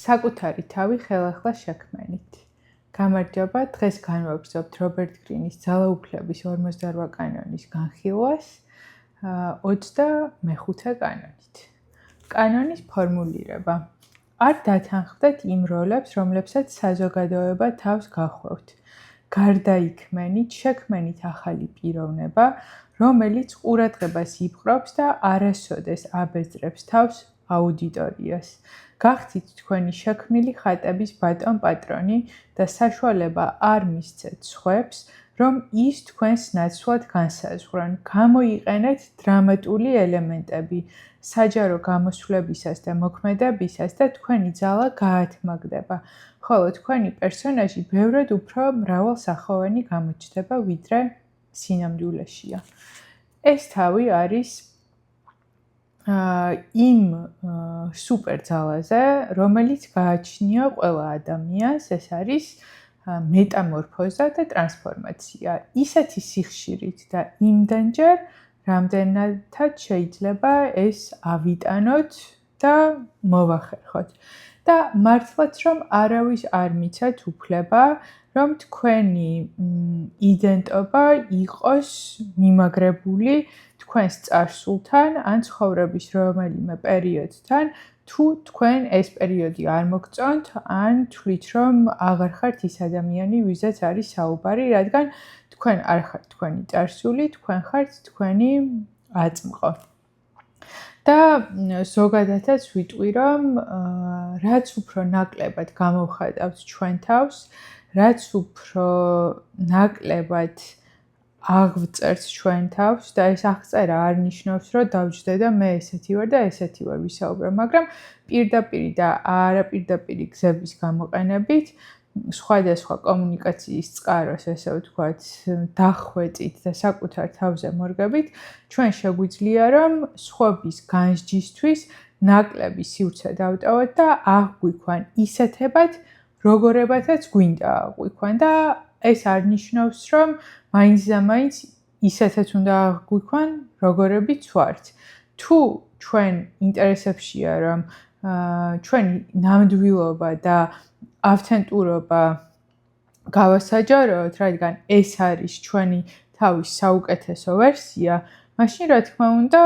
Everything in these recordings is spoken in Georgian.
საკუთარი თავი ხელახლა შექმენით. გამარჯობა, დღეს განვაგრძობთ რობერტ გრინის ძალაუფლების 58 კანონის განხილვას 25 კანონით. კანონის ფორმულირება. არ დათანხმდეთ იმ როლებს, რომლებსაც საზოგადოება თავს გახვევთ. გარდაიქმენით, შექმენით ახალი პიროვნება, რომელიც ყურადღებას იპყრობს და არასოდეს აბეზრებს თავს აუდიტორიას. გახდით თქვენი შექმნილი ხატების ბატონ პატრონი და საშუალება არ მისცეთ სხვებს, რომ ის თქვენს ნაცვლად განსაზღვრონ. გამოიყენეთ დრამატული ელემენტები საჯარო გამოსვლებისას და მოქმედებისას და თქვენი ძალა გაათმაგდება, ხოლო თქვენი პერსონაჟი ბევრად უფრო მრავალსახოვანი გამოჩნდება, ვიდრე სინამდვილეშია. ეს თავი არის იმ სუპერ ძალაზე, რომელიც გააჩნია ყველა ადამიანს, ეს არის მეტამორფოზა და ტრანსფორმაცია. ისეთი სიხშირით და იმდენჯერ, რამდენადაც შეიძლება ეს ავიტანოთ და მოვახერხოთ. და მართლაც რომ არავის არ მიცეთ უფლება, რომ თქვენი იდენტობა იყოს მიმაგრებული თქვენს წარსულთან ან ცხოვრების რომელიმე პერიოდთან, თუ თქვენ ეს პერიოდი არ მოგწონთ, ან თვლით, რომ აღარ ხართ ის ადამიანი, ვიზაც არის საუბარი, რადგან თქვენ არ ხართ თქვენი წარსული, თქვენ ხართ თქვენი აწმყო. და ზოგადადაც ვიტყვი, რომ რაც უფრო ნაკლებად გამოვხატავთ ჩვენ თავს, რაც უფრო ნაკლებად აღვწერთ ჩვენ თავს და ეს აღწერა არ ნიშნავს, რომ დავჯდე და მე ესეთი ვარ და ესეთი ვარ ვისაუბრებ, მაგრამ პირდაპირი და არაპირდაპირი გზების გამოყენებით სხვადასხვა კომუნიკაციის წყაროს, ესე ვთქვათ, დახვეწით და საკუთარ თავზე მორგებით, ჩვენ შეგვიძლია, რომ სხვების განსჯისთვის ნაკლები სივრცე დავტოვოთ და აღვიქვან ისეთებად, როგორებათაც გვინდა აღვიქვან და ეს არ ნიშნავს, რომ მაინც და მაინც ისეთაც უნდა აღვიქვან, როგორებიც ვართ. თუ ჩვენ ინტერესებშია, რომ ჩვენი ნამდვილობა და ავთენტურობა გავასაჯაროოთ, რადგან ეს არის ჩვენი თავის საუკეთესო ვერსია, მაშინ რა თქმა უნდა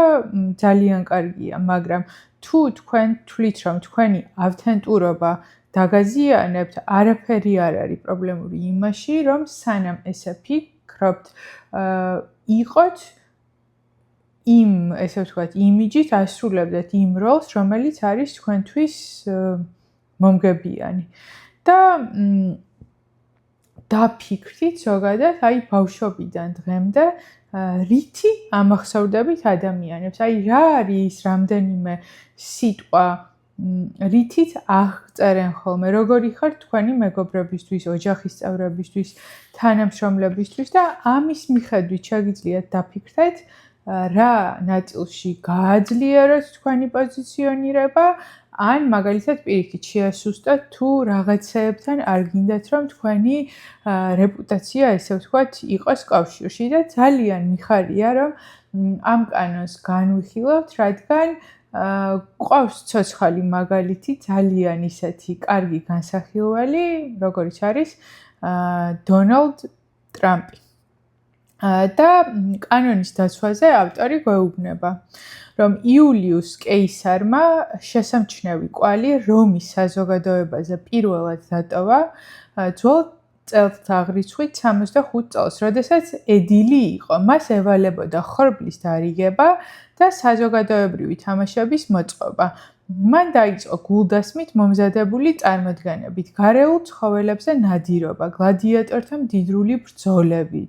ძალიან კარგია, მაგრამ თუ თქვენ თვლით, რომ თქვენი ავთენტურობა დაგაზიანებთ, არაფერი არ არის პრობლემური იმაში, რომ სანამ ესე ფიქრობთ, იყოთ იმ, ესე ვთქვათ, იმიჯით ასრულებდეთ იმ როლს, რომელიც არის თქვენთვის მომგებიანი. და დაფიქრდით ზოგადად, აი ბავშვობიდან დღემდე, რითი ამახსოვრდებით ადამიანებს. აი რა არის რამდენიმე სიტყვა, რითიც აღწერენ ხოლმე, როგორი ხართ თქვენი მეგობრებისთვის, ოჯახის წევრებისთვის, თანამშრომლებისთვის და ამის მიხედვით შეგიძლიათ დაფიქრდეთ, რა ნაწილში გააძლიეროთ თქვენი პოზიციონირება, ან მაგალითად პირიქით შეასუსტოთ, თუ რაღაცეებთან არ გინდათ, რომ თქვენი რეპუტაცია, ესე ვთქვათ, იყოს კავშირში და ძალიან მიხარია, რომ ამ კანონს განვიხილავთ, რადგან ყავს ცოცხალი მაგალითი ძალიან ისეთი კარგი განსახილველი, როგორიც არის დონალდ ტრამპი. და კანონის დაცვაზე ავტორი გვეუბნება, რომ იულიუს კეისარმა შესამჩნევი კვალი რომის საზოგადოებაზე პირველად დატოვა ძველ წელთაღრიცხვით 65 წელს, როდესაც ედილი იყო. მას ევალებოდა ხორბლის დარიგება და საზოგადოებრივი თამაშების მოწყობა. მან დაიწყო გულდასმით მომზადებული წარმოდგენებით, გარეულ ცხოველებზე ნადირობა, გლადიატორთა მდიდრული ბრძოლები.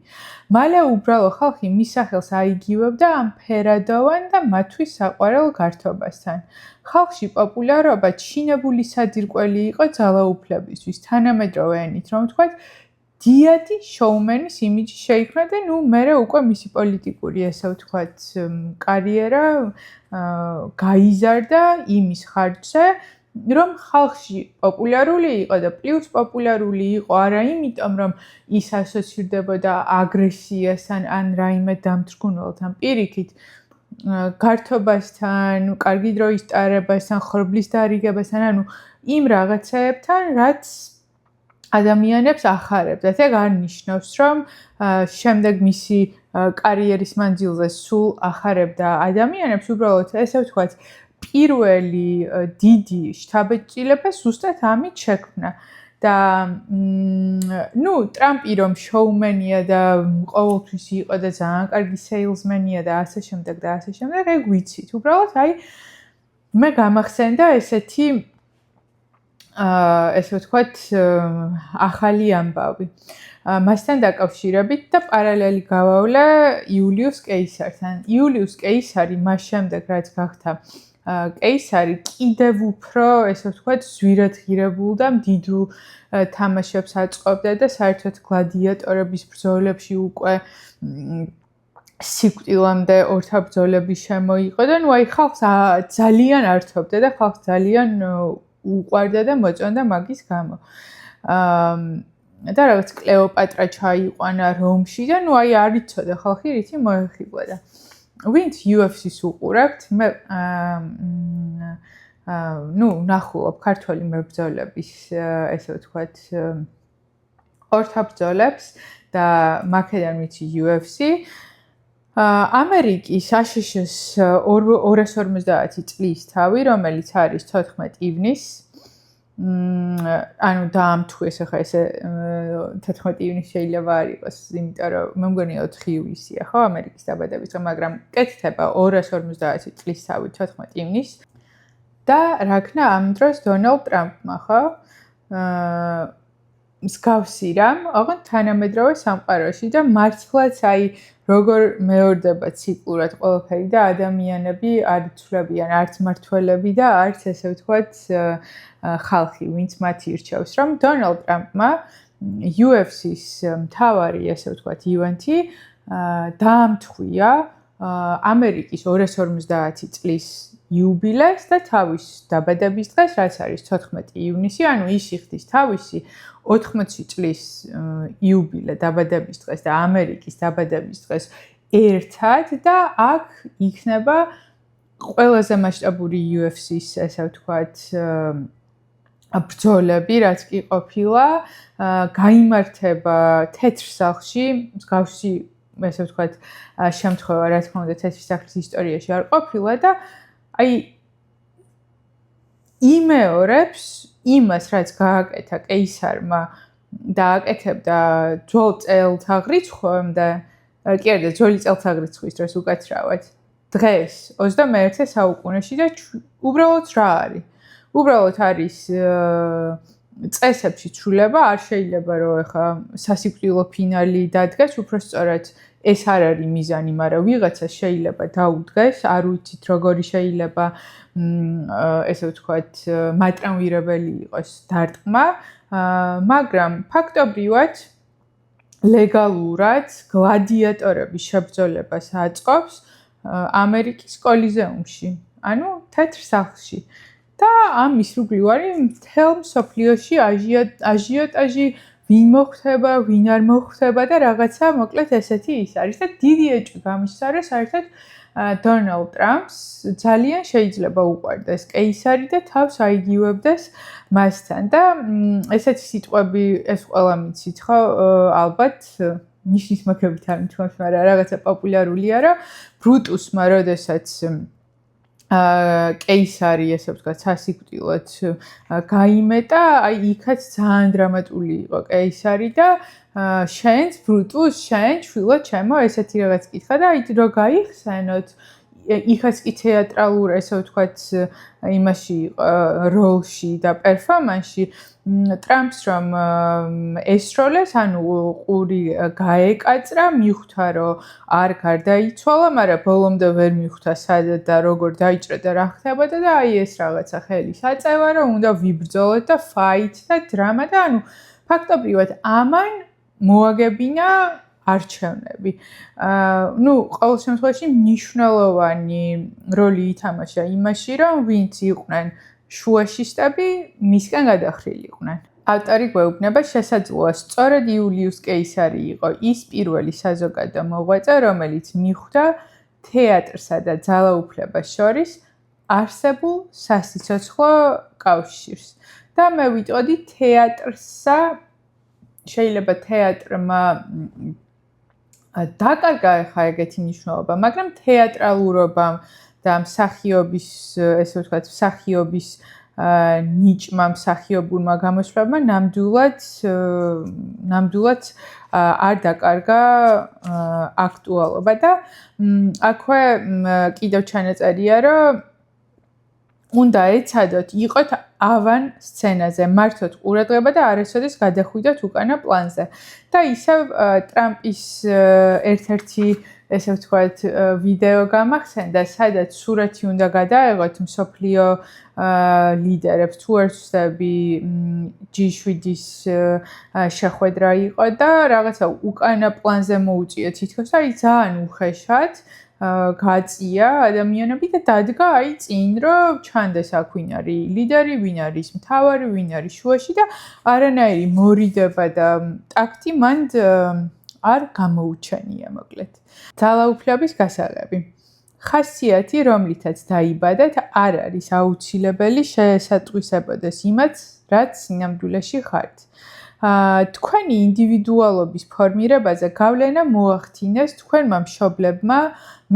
მალე უბრალო ხალხი მის სახელს აიგივებდა ამ ფერადოვან და მათთვის საყვარელ გართობასთან. ხალხში პოპულარობა ჩინებული საძირკველი იყო ძალაუფლებისთვის, თანამედროვე ენით რომ ვთქვათ, დიადი შოუმენის იმიჯი შეიქმნა და ნუ მერე უკვე მისი პოლიტიკური, ესე ვთქვათ, კარიერა გაიზარდა იმის ხარჯზე, რომ ხალხში პოპულარული იყო და პლუს პოპულარული იყო არა იმიტომ, რომ ის ასოცირდებოდა აგრესიასთან ან რაიმე დამთრგუნველთან, პირიქით, გართობასთან, კარგი დროის ტარებასთან, ხორბლის დარიგებასთან, ანუ იმ რაღაცეებთან, რაც ადამიანებს ახარებდა. ეგ არ ნიშნავს, რომ შემდეგ მისი კარიერის მანძილზე სულ ახარებდა ადამიანებს, უბრალოდ ესე ვთქვათ, პირველი დიდი შთაბეჭდილება ზუსტად ამით შექმნა. და ტრამპი რომ შოუმენია და ყოველთვის იყო და ძალიან კარგი სეილზმენია და ასე შემდეგ და ასე შემდეგ, ეგ ვიცით. უბრალოდ მე გამახსენდა ესეთი ესე ვთქვათ, ახალი ამბავი. მასთან დაკავშირებით და პარალელი გავავლე იულიუს კეისართან. იულიუს კეისარი მას შემდეგ, რაც გახდა კეისარი, კიდევ უფრო, ესე ვთქვათ, ზვირადღირებულ და მდიდრულ თამაშებს აწყობდა და საერთოდ გლადიატორების ბრძოლებში უკვე სიკვდილამდე ორთაბრძოლები შემოიყო და ხალხს ძალიან ართობდა და ხალხს ძალიან უყვარდა და მოწონდა მაგის გამო. და რაღაც კლეოპატრა ჩაიყვანა რომში და არ იცოდა ხალხი რითი მოეხიბოდა. ვინც UFC-ს უყურებთ, მე ნახულობ ქართველი მებრძოლების, ესე ვთქვათ, ორთაბრძოლებს და მაქედან ვიცი UFC. ამერიკის აშშ-ს 250 წლის თავი, რომელიც არის 14 ივნისს, დაამთხვეს ახლა ესე 14 ივნისი შეიძლება არ იყოს, იმიტომ რომ მე მგონია 4 ივლისია, ხო, ამერიკის დაბადების დღე, მაგრამ კეთდება 250 წლის თავი 14 ივნისს. და რაქნა ამ დროს დონალდ ტრამპმა, ხო? მსგავსი რამ, ოღონდ თანამედროვე სამყაროში და მართლაც როგორ მეორდება ციკლურად ყველაფერი და ადამიანები არ იცვლებიან არც მართველები და არც ესე ვთქვათ ხალხი, ვინც მათ ირჩევს, რომ დონალდ ტრამპმა UFC-ს მთავარი, ესე ვთქვათ, ივენთი დაამთხვია ამერიკის 250 წლის იუბილეს და თავის დაბადების დღეს, რაც არის 14 ივნისი, ის იხდის თავისი 80 წლის იუბილე დაბადების დღეს და ამერიკის დაბადების დღეს ერთად და აქ იქნება ყველაზე მასშტაბური UFC-ს, ესე ვთქვათ, ბრძოლები, რაც კი ყოფილა, გაიმართება თეთრ სახლში, მსგავსი, ესე ვთქვათ, შემთხვევა, რა თქმა უნდა, თეთრი სახლის ისტორიაში არ ყოფილა და იმეორებს იმას, რაც გააკეთა კეისარმა და აკეთებდა ძველ წელთაღრიცხვამდე, კი არა, ძველი წელთაღრიცხვის დროს უკაცრავად, დღეს 21 საუკუნეში და უბრალოდ რა არის? უბრალოდ არის წესებში ცვლილება, არ შეიძლება რომ ეხა სასიკვდილო ფინალი დადგეს, უბრალოდ ეს არ არის მიზანი, მაგრამ ვიღაცა შეიძლება დაუდგეს, არ ვიცით როგორი შეიძლება ესე ვთქვათ, მატრამვირებელი იყოს დარტყმა, მაგრამ ფაქტობრივად ლეგალურად გლადიატორების შებრძოლებას აწყობს ამერიკის კოლიზეუმში, თეთრ სახლში. და ამის რუგლივარი მთელ მსოფლიოში აჟიოტაჟი ვინ მოხვდება, ვინ არ მოხვდება და რაღაცა მოკლედ ესეთი ის არის და დიდი ეჭვი გამისცადა საერთოდ დონალდ ტრამპს ძალიან შეიძლება უყვარდეს კეისარი და თავს აიგივებდეს მასთან და ესეთი სიტყვები ეს ყველა მიცით ხო ალბათ ნიშნის მაგალითად არ მithმობს, მაგრამ რაღაცა პოპულარულია რომ ბრუტუსმა როდესაც კეისარი, ესე ვთქვათ, სასიკვდილოდ გაიმეტა, იქაც ძალიან დრამატული იყო კეისარი და შენს ბრუტუს, შენ შვილო ჩემო, ესეთი რაღაც კითხა და რო გაიხსენოთ, იქაც კი თეატრალურ, ესე ვთქვათ, იმაში როლში და პერფორმანსში ტრამპს რომ ესროლეს, ყური გაეკაწრა, მიხვდა რომ არ გარდაიცვალა, მაგრამ ბოლომდე ვერ მიხვდა სადაც და როგორ დაიჭრა და რა ხდებოდა და ეს რაღაცა ხელის აწევა რომ უნდა ვიბრძოლოთ და ფაით და დრამა და ფაქტობრივად ამან მოაგებინა არჩევნები. ყოველ შემთხვევაში მნიშვნელოვანი როლი ითამაშა იმაში, რომ ვინც იყვნენ შუაშისტები, მისგან გადახრილიყვნენ. ავტორი გვეუბნება, შესაძლოა სწორედ იულიუს კეისარი იყო ის პირველი საზოგადო მოღვაწე, რომელიც მიხვდა თეატრსა და ძალაუფლებას შორის არსებულ სასიცოცხლო კავშირს. და მე ვიტყოდი თეატრსა შეიძლება თეატრმა დაკარგა ხა ეგეთი მნიშვნელობა, მაგრამ თეატრალურობამ და მსახიობის, ესე ვთქვათ, მსახიობის ნიჭმა, მსახიობურმა გამოსვლებმა ნამდვილად არ დაკარგა აქტუალობა და აქვე კიდევ ჩანაწერია, რომ უნდა ეცადოთ იყოთ ავან სცენაზე, მართოთ ყურადღება და არასოდეს გადახვიდოთ უკანა პლანზე. და ისევ ტრამპის ერთ-ერთი ესე ვთქვათ ვიდეო გამახსენდა, სადაც სურათი უნდა გადაეღოთ მსოფლიო ლიდერებს, თუ არ ვცდები G7-ის შეხვედრა იყო და რაღაცა უკანა პლანზე მოუწია თითქოს, აი ძალიან უხეშად გაწია ადამიანები და დადგა აი წინ, რომ ჩანდეს აქ ვინ არის ლიდერი, ვინ არის მთავარი, ვინ არის შუაში და არანაირი მორიდება და ტაქტი მან არ გამოუჩენია, მოკლედ. ძალაუფლების გასაღები. ხასიათი, რომლითაც დაიბადეთ, არ არის აუცილებელი შეესატყვისებოდეს იმაც, რაც სინამდვილეში ხართ. თქვენი ინდივიდუალობის ფორმირებაზე გავლენა მოახდინეს თქვენმა მშობლებმა,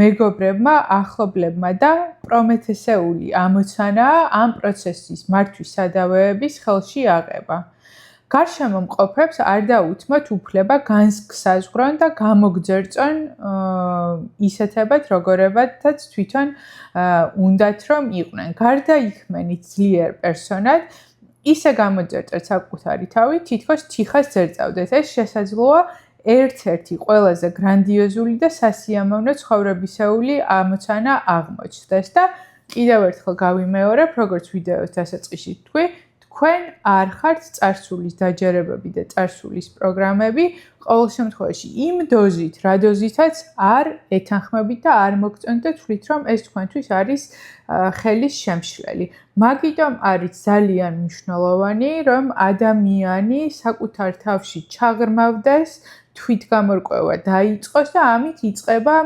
მეგობრებმა, ახლობლებმა და პრომეთესეული ამოცანაა ამ პროცესის მართვის სადავეების ხელში აღება. გარშემო მყოფებს არ დაუთმოთ უფლება განსაზღვრონ და გამოგძერწონ ისეთებად, როგორებადაც თვითონ უნდათ რომ იყვნენ. გარდა იქმენით ძლიერ პერსონად, ისე გამოძერწეთ საკუთარი თავი, თითქოს თიხას ძერწავდეთ. ეს შესაძლოა ერთ-ერთი ყველაზე გრანდიოზული და სასიამოვნო ცხოვრებისეული ამოცანა აღმოჩნდეს და კიდევ ერთხელ გავიმეორებ, როგორც ვიდეოს დასაწყისში თქვი, თქვენ არ ხართ წარსულის დაჯერებები და წარსულის პროგრამები, ყოველ შემთხვევაში იმ დოზით, რა დოზითაც არ ეთანხმებით და არ მოგწონთ და თვლით, რომ ეს თქვენთვის არის ხელის შემშლელი. მაგიტომ არის ძალიან მნიშვნელოვანი, რომ ადამიანი საკუთარ თავში ჩაღრმავდეს, თვითგამორკვევა დაიწყოს და ამით იწყება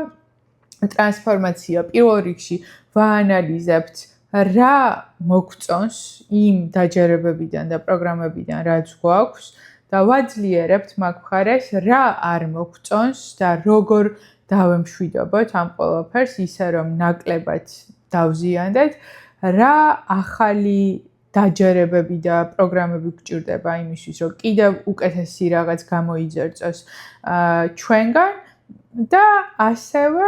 ტრანსფორმაცია. პირველ რიგში ვაანალიზებთ რა მოგწონს იმ დაჯერებებიდან და პროგრამებიდან, რაც გვაქვს და ვაძლიერებთ მაგ მხარეს, რა არ მოგწონს და როგორ დავემშვიდობოთ ამ ყველაფერს, ისე რომ ნაკლებად დავზიანდეთ, რა ახალი დაჯერებები და პროგრამები გვჭირდება იმისთვის, რომ კიდევ უკეთესი რაღაც გამოიძერწოს ჩვენგან და ასევე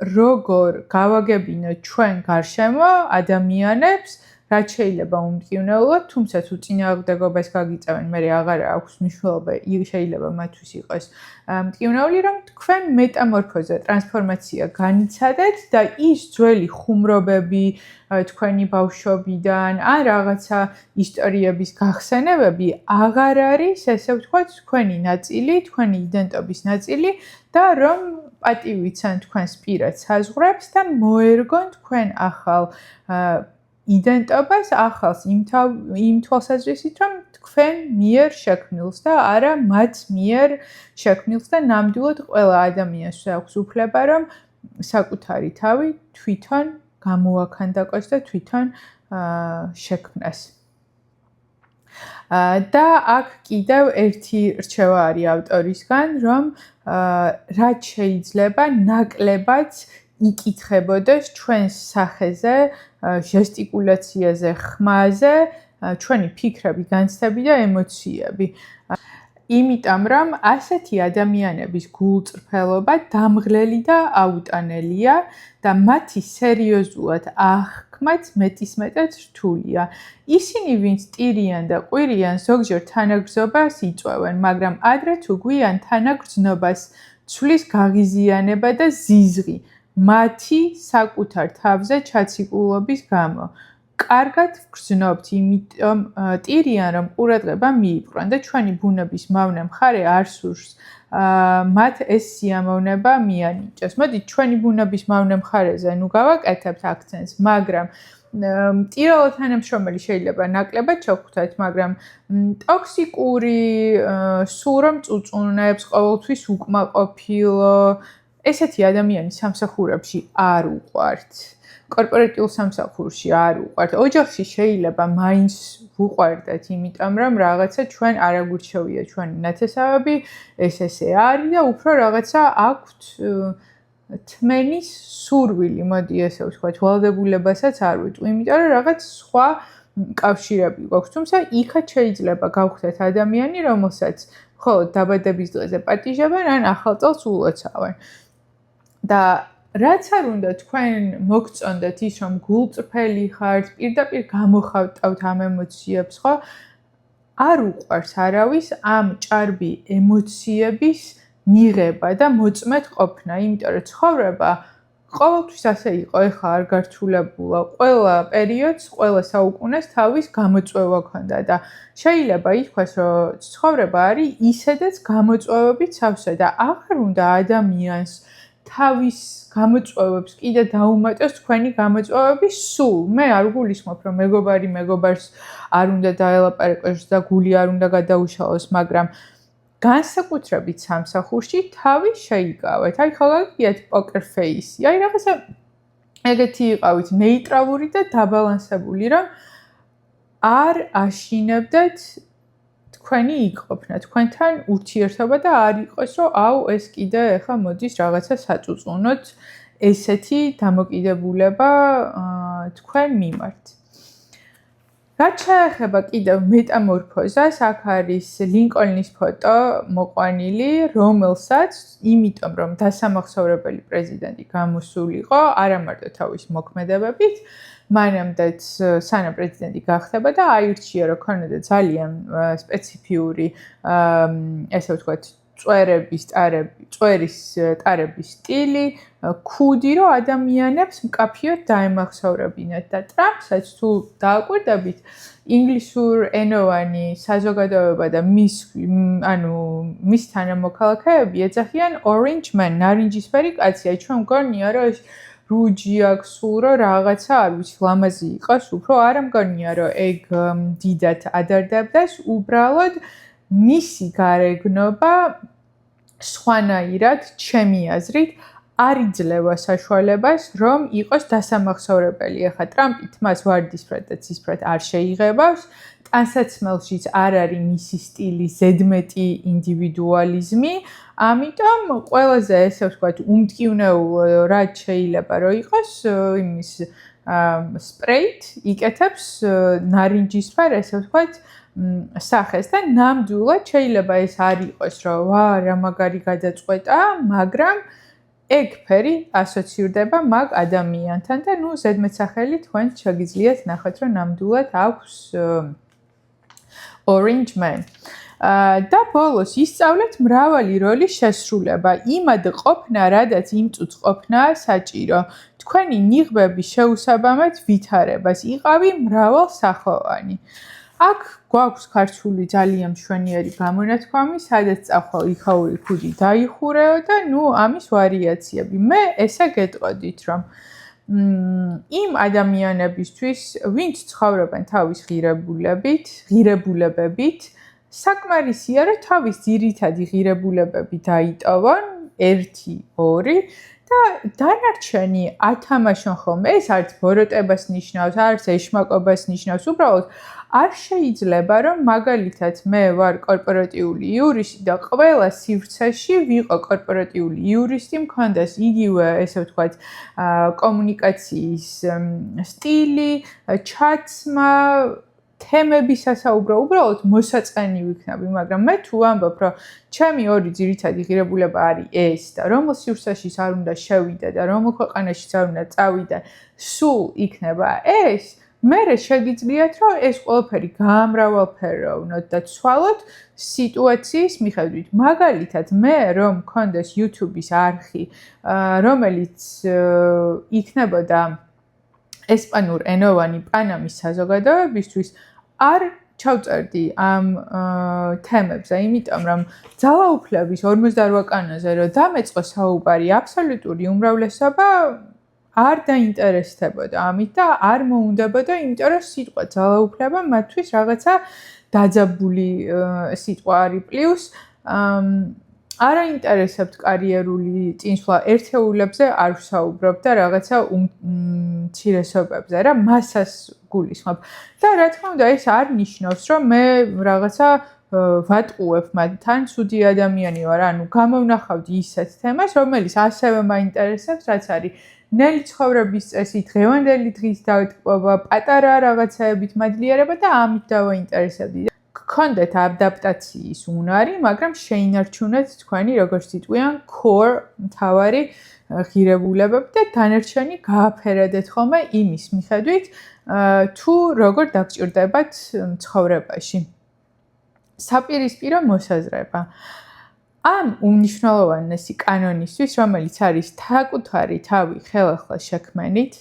როგორ გავაგებინოთ ჩვენ გარშემო ადამიანებს, რაც შეიძლება უმტკივნეულოთ, თუმცა თუ წინააღმდეგობას გაგიწევენ, მე აღარ აქვს მნიშვნელობა, შეიძლება მათთვის იყოს მტკივნეული, რომ თქვენ მეტამორფოზა, ტრანსფორმაცია განიცადეთ და ის ძველი ხუმრობები თქვენი ბავშვობიდან ან რაღაცა ისტორიების გახსენებები აღარ არის, ესე ვთქვათ, თქვენი ნაწილი, თქვენი იდენტობის ნაწილი და რომ პატივიცან თქვენს პირად საზღვრებს და მოერგონ თქვენ ახალ იდენტობას, ახალს იმ თვალსაზრისით, რომ თქვენ მიერ შექმნილს და არა მათ მიერ შექმნილს და ნამდვილად ყველა ადამიანს აქვს უფლება, რომ საკუთარი თავი თვითონ გამოაქანდაკოს და თვითონ შექმნას. და აქ კიდევ ერთი რჩევა არის ავტორისგან, რომ რაც შეიძლება ნაკლებად იკითხებოდეს ჩვენს სახეზე, ჟესტიკულაციაზე, ხმაზე, ჩვენი ფიქრები, განცდები და ემოციები. იმიტომ რომ ასეთი ადამიანების გულწრფელობა დამღლელი და აუტანელია და მათი სერიოზულად აღქმაც მეტისმეტად რთულია. ისინი, ვინც ტირიან და ყვირიან, ზოგჯერ თანაგრძნობას იწვევენ, მაგრამ ადრე თუ გვიან თანაგრძნობას ცვლის გაღიზიანება და ზიზღი მათი საკუთარ თავზე ჩაციკულობის გამო. კარგად გრძნობთ, იმიტომ ტირიან, რომ ყურადღება მიიპყრონ და ჩვენი ბუნების მავნე მხარე არ სურს მათ ეს სიამოვნება მიანიჭოს. მოდით ჩვენი ბუნების მავნე მხარეზე ნუ გავაკეთებთ აქცენტს, მაგრამ ტირალო თანამშრომელი შეიძლება ნაკლებად ჩავხვდეთ, მაგრამ ტოქსიკური, სულ რომ წუწუნებს, ყოველთვის უკმაყოფილო, ესეთი ადამიანი სამსახურებში არ უყვართ. კორპორატიულ სამსახურში არ უყვართ. ოჯახში შეიძლება მაინც ვუყვარდეთ, იმიტომ რომ რაღაცა ჩვენ არ აგვირჩევია ჩვენი ნათესავები, ესე არის და უფრო რაღაცა აქვთ თმენის სურვილი, მოდი ესე ვთქვათ, ვალდებულებასაც არ ვიტყვი, იმიტომ რომ რაღაც სხვა კავშირები გვაქვს. თუმცა იქაც შეიძლება გავხდეთ ადამიანი, რომელსაც მხოლოდ დაბადების დღეზე პატიჟებენ, ან ახალ წელს ულოცავენ. და რაც არ უნდა თქვენ მოგწონდეთ ის, რომ გულწრფელი ხართ, პირდაპირ გამოხატავთ ამ ემოციებს, ხო? არ უყვარს არავის ამ ჭარბი ემოციების მიღება და მოწმეთ ყოფნა, იმიტომ რომ ცხოვრება ყოველთვის ასე იყო, ეხლა არ გართულებულა. ყველა პერიოდს, ყველა საუკუნეს თავის გამოწვევა ჰქონდა და შეიძლება ითქვას, რომ ცხოვრება არის ისედაც გამოწვევებით სავსე და აღარ უნდა ადამიანს თავის გამოწვევებს კიდე დაუმატოს თქვენი გამოწვევების სულ. მე არ გულისხმობ, რომ მეგობარი მეგობარს არ უნდა დაელაპარაკოს და გული არ უნდა გადაუშალოს, მაგრამ განსაკუთრებით სამსახურში თავი შეიკავეთ. აი ხალხიათ poker face. აი რაღაცა ეგეთი იყავით ნეიტრალური და დაბალანსებული, რომ არ აშინებდეთ თქვენი იყოფნა, თქვენთან ურთიერთობა და არ იყოს, რომ აუ ეს კიდე ახლა მოდის რაღაცა საწუწუნოთ ესეთი დამოკიდებულება თქვენ მიმართ. რაც შეეხება კიდევ მეტამორფოზას, აქ არის ლინკოლნის ფოტო მოყვანილი, რომელსაც იმიტომ რომ დასამახსოვრებელი პრეზიდენტი გამოსულიყო, არა მარტო თავის მოქმედებებით, მანამდეც სანამ პრეზიდენტი გახდება და აირჩია, რომ ქონოდა ძალიან სპეციფიური, ესე ვთქვათ, წვერის ტარების სტილი, ქუდი, რომ ადამიანებს მკაფიოდ დაემახსოვრებინათ და ტრამპსაც თუ დააკვირდებით, ინგლისურ ენოვანი საზოგადოება და მის თანამოქალაქეები ეძახიან orange man, ნარინჯისფერი კაცი. აი ჩვენ მგონია, რომ ეს რუჯი აქვს სულ, რომ რაღაცა არ ვიცი, ლამაზი იყოს, უფრო არ მგონია, რომ ეგ დიდად ადარდებდეს, უბრალოდ მისი გარეგნობა სხვანაირად, ჩემი აზრით, არ იძლევა საშუალებას, რომ იყოს დასამახსოვრებელი. ახლა ტრამპით მას ვარდისფრად და ცისფრად არ შეიღებავს, ტანსაცმელშიც არ არის მისი სტილი ზედმეტი ინდივიდუალიზმი, ამიტომ ყველაზე ესე ვთქვათ, უმტკივნეულო რაც შეიძლება რომ იყოს, იმის სპრეით იკეთებს ნარინჯისფერ, ესე ვთქვათ, სახეს და ნამდვილად შეიძლება ეს არ იყოს, რომ ვა, რა მაგარი გადაწყვეტა, მაგრამ ეგ ფერი ასოცირდება მაგ ადამიანთან და ნუ ზედმეტსახელი თქვენ შეგიძლიათ ნახოთ, რომ ნამდვილად აქვს orange man. და ბოლოს ისწავლეთ მრავალი როლის შესრულება. იმად ყოფნა, რადაც იმ წუთს ყოფნაა საჭირო. თქვენი ნიღბების შეუსაბამად ვითარებას. იყავი მრავალსახოვანი. აქ გვაქვს ქართული ძალიან მშვენიერი გამონათქვამი, სადაც წახვალ იქაური ქუდი დაიხურეო და ნუ ამის ვარიაციები. მე ესა გეტყოდით, რომ იმ ადამიანებისთვის, ვინც ცხოვრობენ თავის ღირებულებებით, საკმარისია, რომ თავის ძირითადი ღირებულებები დაიტოვონ 1-2 და დანარჩენი ათამაშონ ხოლმე. ეს არც ბოროტებას ნიშნავს, არც ეშმაკობას ნიშნავს, უბრალოდ არ შეიძლება, რომ მაგალითად მე ვარ კორპორატიული იურისტი და ყველა სივრცეში ვიყო კორპორატიული იურისტი, მქონდეს იგივე, ესე ვთქვათ, კომუნიკაციის სტილი, ჩაცმა, თემები სასაუბრო, უბრალოდ მოსაწყენი ვიქნები, მაგრამ მე თუ ვამბობ, რომ ჩემი ორი ძირითადი ღირებულება არის ეს და რომელ სივრცეშიც არ უნდა შევიდე და რომელ ქვეყანაშიც არ უნდა წავიდე, სულ იქნება ეს, მერე შეგიძლიათ, რომ ეს ყველაფერი გაამრავალფეროვნოთ და ცვალოთ სიტუაციის მიხედვით. მაგალითად, მე რომ მქონდეს YouTube-ის არხი, რომელიც იქნებოდა ესპანურ ენოვანი პანამის საზოგადოებისთვის, არ ჩავწერდი ამ თემებზე, იმიტომ რომ ძალაუფლების 58 კანონზე რომ დამეწყო საუბარი, აბსოლუტური უმრავლესობა არ დაინტერესდებოდა ამით და არ მოუნდებოდა, იმიტომ რომ სიტყვა ძალაუფლება მათთვის რაღაცა დაძაბული სიტყვა არის პლუს არ აინტერესებთ კარიერული წინსვლა, ერთეულებზე არ ვსაუბრობ და რაღაცა მცირესობებზე რა, მასას გულისხმობ. და რა თქმა უნდა, ეს არ ნიშნავს, რომ მე რაღაცა ვატყუებ მათთან, ცუდი ადამიანი ვარ, ანუ გამოვნახავდი ისეთ თემას, რომელიც ასევე მაინტერესებს, რაც არის ნელი ცხოვრების წესი, დღევანდელი დღის დაწყობა, პატარა რაღაცაებით მადლიერება და ამით დავაინტერესებდი. გქონდეთ ადაპტაციის უნარი, მაგრამ შეინარჩუნეთ თქვენი, როგორც იტყვიან, core მთავარი ღირებულებები და დანარჩენი გააფერადეთ ხოლმე იმის მიხედვით, თუ როგორ დაგჭირდებათ ცხოვრებაში. საპირისპირო მოსაზრება. ამ უმნიშვნელოვანესი კანონისთვის, რომელიც არის საკუთარი თავი ხელახლა შექმენით,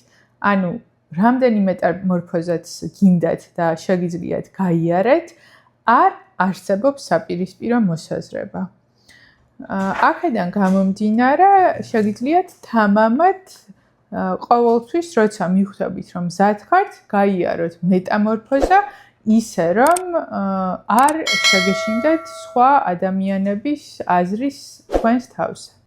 ანუ რამდენი მეტამორფოზაც გინდათ და შეგიძლიათ გაიარეთ, არ არსებობს საპირისპირო მოსაზრება. აქედან გამომდინარე, შეგიძლიათ თამამად ყოველთვის, როცა მიხვდებით, რომ მზად ხართ, გაიაროთ მეტამორფოზა ისე, რომ არ შეგეშინდეთ სხვა ადამიანების აზრის თქვენს თავზე.